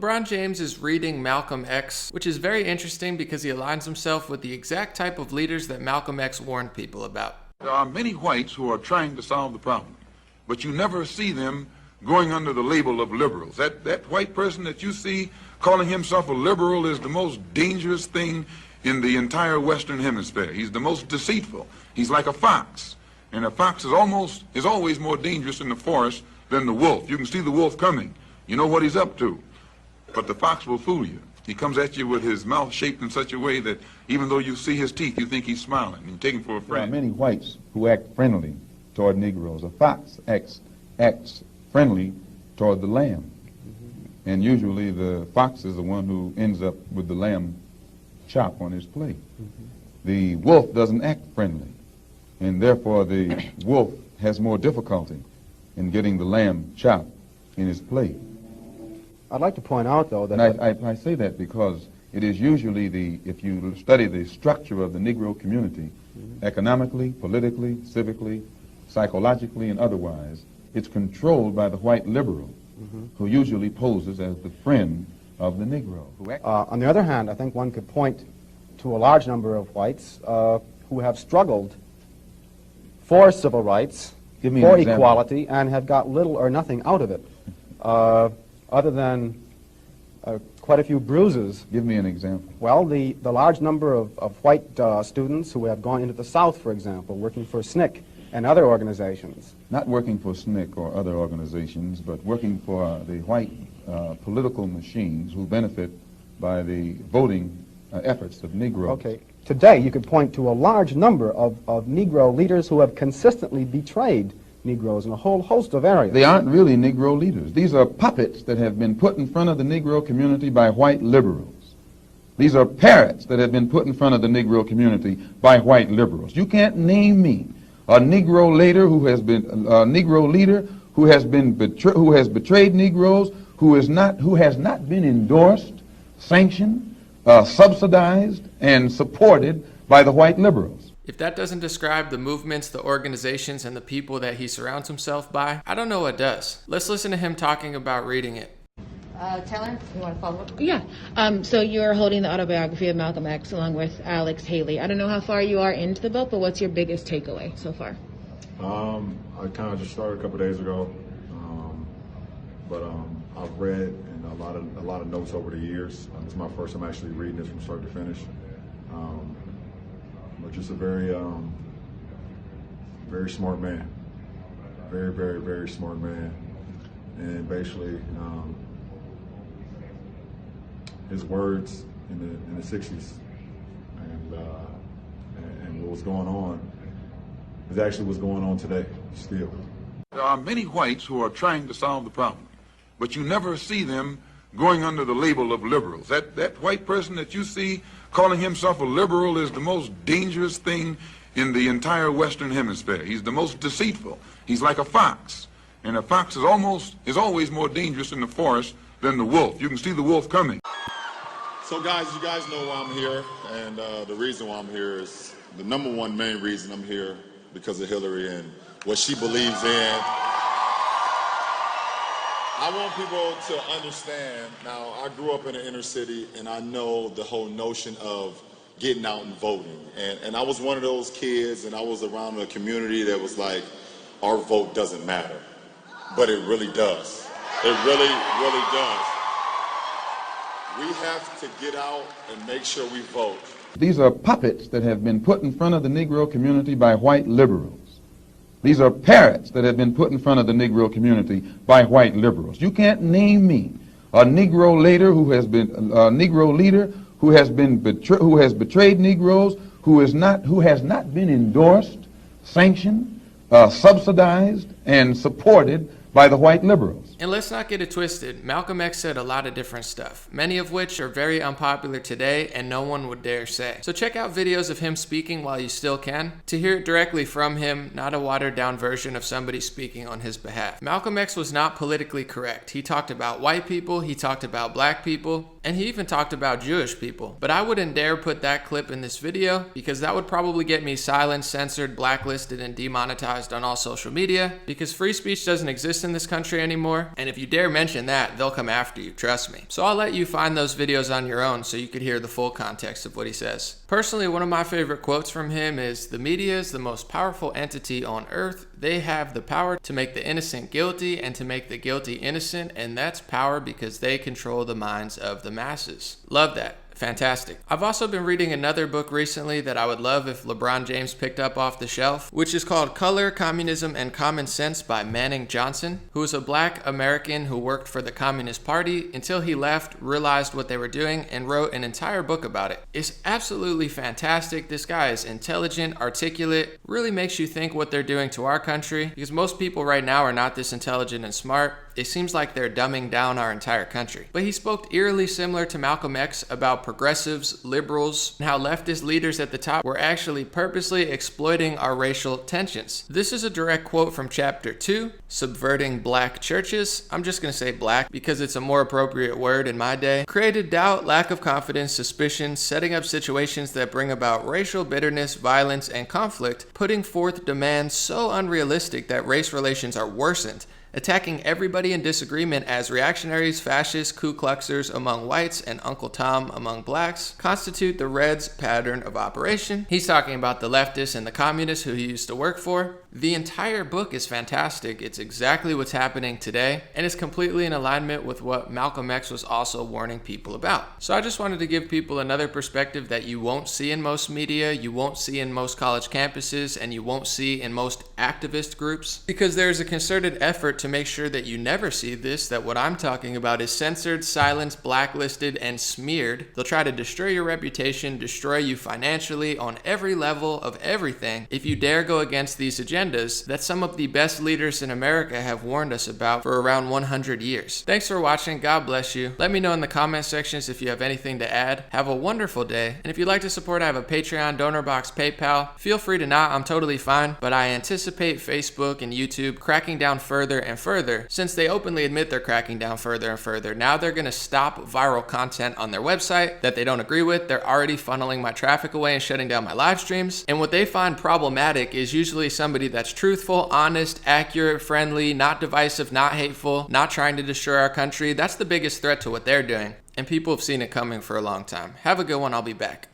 LeBron James is reading Malcolm X, which is very interesting because he aligns himself with the exact type of leaders that Malcolm X warned people about. There are many whites who are trying to solve the problem, but you never see them going under the label of liberals. That white person that you see calling himself a liberal is the most dangerous thing in the entire Western Hemisphere. He's the most deceitful. He's like a fox, and a fox is always more dangerous in the forest than the wolf. You can see the wolf coming. You know what he's up to, but the fox will fool you. He comes at you with his mouth shaped in such a way that even though you see his teeth, you think he's smiling. You take him for a friend. There are many whites who act friendly toward Negroes. A fox acts friendly toward the lamb. And usually the fox is the one who ends up with the lamb chop on his plate. The wolf doesn't act friendly, and therefore the wolf has more difficulty in getting the lamb chop in his plate. I'd like to point out, though, that... And I say that because it is usually if you study the structure of the Negro community, economically, politically, civically, psychologically, and otherwise, it's controlled by the white liberal, who usually poses as the friend of the Negro. On the other hand, I think one could point to a large number of whites who have struggled for civil rights, for equality, and have got little or nothing out of it, other than quite a few bruises. Give me an example. Well, the large number of white students who have gone into the South, for example, working for SNCC and other organizations. Not working for SNCC or other organizations, but working for the white political machines who benefit by the voting efforts of Negroes. Okay. Today, you could point to a large number of Negro leaders who have consistently betrayed Negroes in a whole host of areas. They aren't really Negro leaders. These are puppets that have been put in front of the Negro community by white liberals. These are parrots that have been put in front of the Negro community by white liberals. You can't name me a Negro leader who has been betrayed Negroes, who has not been endorsed, sanctioned, subsidized, and supported by the white liberals. If that doesn't describe the movements, the organizations, and the people that he surrounds himself by, I don't know what does. Let's listen to him talking about reading it. Taylor, you want to follow up? Yeah. So you're holding the autobiography of Malcolm X along with Alex Haley. I don't know how far you are into the book, but what's your biggest takeaway so far? I kind of just started a couple days ago, but I've read and a lot of notes over the years. This is my first time actually reading this from start to finish. But just a very smart man, very, very, very smart man, and basically his words in the 60s and what was going on is actually what's going on today still. There are many whites who are trying to solve the problem, but you never see them going under the label of liberals. That white person that you see calling himself a liberal is the most dangerous thing in the entire Western Hemisphere. He's the most deceitful. He's like a fox, and a fox is always more dangerous in the forest than the wolf. You can see the wolf coming. So guys, you guys know why I'm here, and the reason why I'm here is the number one main reason I'm here because of Hillary and what she believes in. I want people to understand, now I grew up in the inner city and I know the whole notion of getting out and voting. And I was one of those kids and I was around a community that was like, our vote doesn't matter. But it really does. It really, really does. We have to get out and make sure we vote. These are puppets that have been put in front of the Negro community by white liberals. These are parrots that have been put in front of the Negro community by white liberals. You can't name me a Negro leader who has betrayed Negroes, who has not been endorsed, sanctioned, subsidized, and supported by the white liberals. And let's not get it twisted. Malcolm X said a lot of different stuff, many of which are very unpopular today and no one would dare say. So check out videos of him speaking while you still can, to hear it directly from him, not a watered down version of somebody speaking on his behalf. Malcolm X was not politically correct. He talked about white people, he talked about black people, and he even talked about Jewish people. But I wouldn't dare put that clip in this video because that would probably get me silenced, censored, blacklisted, and demonetized on all social media, because free speech doesn't exist in this country anymore, and if you dare mention that, they'll come after you, trust me. So I'll let you find those videos on your own so you could hear the full context of what he says. Personally, one of my favorite quotes from him is, "The media is the most powerful entity on earth. They have the power to make the innocent guilty and to make the guilty innocent, and that's power because they control the minds of the masses." Love that. Fantastic. I've also been reading another book recently that I would love if LeBron James picked up off the shelf, which is called Color, Communism, and Common Sense by Manning Johnson, who is a black American who worked for the Communist Party until he left, realized what they were doing, and wrote an entire book about it. It's absolutely fantastic. This guy is intelligent, articulate, really makes you think what they're doing to our country, because most people right now are not this intelligent and smart. It seems like they're dumbing down our entire country. But he spoke eerily similar to Malcolm X about progressives, liberals, and how leftist leaders at the top were actually purposely exploiting our racial tensions. This is a direct quote from chapter 2, Subverting Black Churches. I'm just going to say black because it's a more appropriate word in my day. Created doubt, lack of confidence, suspicion, setting up situations that bring about racial bitterness, violence, and conflict, putting forth demands so unrealistic that race relations are worsened, attacking everybody in disagreement as reactionaries, fascists, Ku Kluxers among whites, and Uncle Tom among blacks, constitute the Reds' pattern of operation. He's talking about the leftists and the communists who he used to work for. The entire book is fantastic. It's exactly what's happening today, and it's completely in alignment with what Malcolm X was also warning people about. So I just wanted to give people another perspective that you won't see in most media, you won't see in most college campuses, and you won't see in most activist groups, because there's a concerted effort to make sure that you never see this, that what I'm talking about is censored, silenced, blacklisted, and smeared. They'll try to destroy your reputation, destroy you financially on every level of everything if you dare go against these agendas that some of the best leaders in America have warned us about for around 100 years. Thanks for watching. God bless you. Let me know in the comment sections if you have anything to add. Have a wonderful day. And if you'd like to support, I have a Patreon, donor box, PayPal. Feel free to not. I'm totally fine. But I anticipate Facebook and YouTube cracking down further and further, since they openly admit they're cracking down further and further. Now they're going to stop viral content on their website that they don't agree with. They're already funneling my traffic away and shutting down my live streams. And what they find problematic is usually somebody that's truthful, honest, accurate, friendly, not divisive, not hateful, not trying to destroy our country. That's the biggest threat to what they're doing. And people have seen it coming for a long time. Have a good one. I'll be back.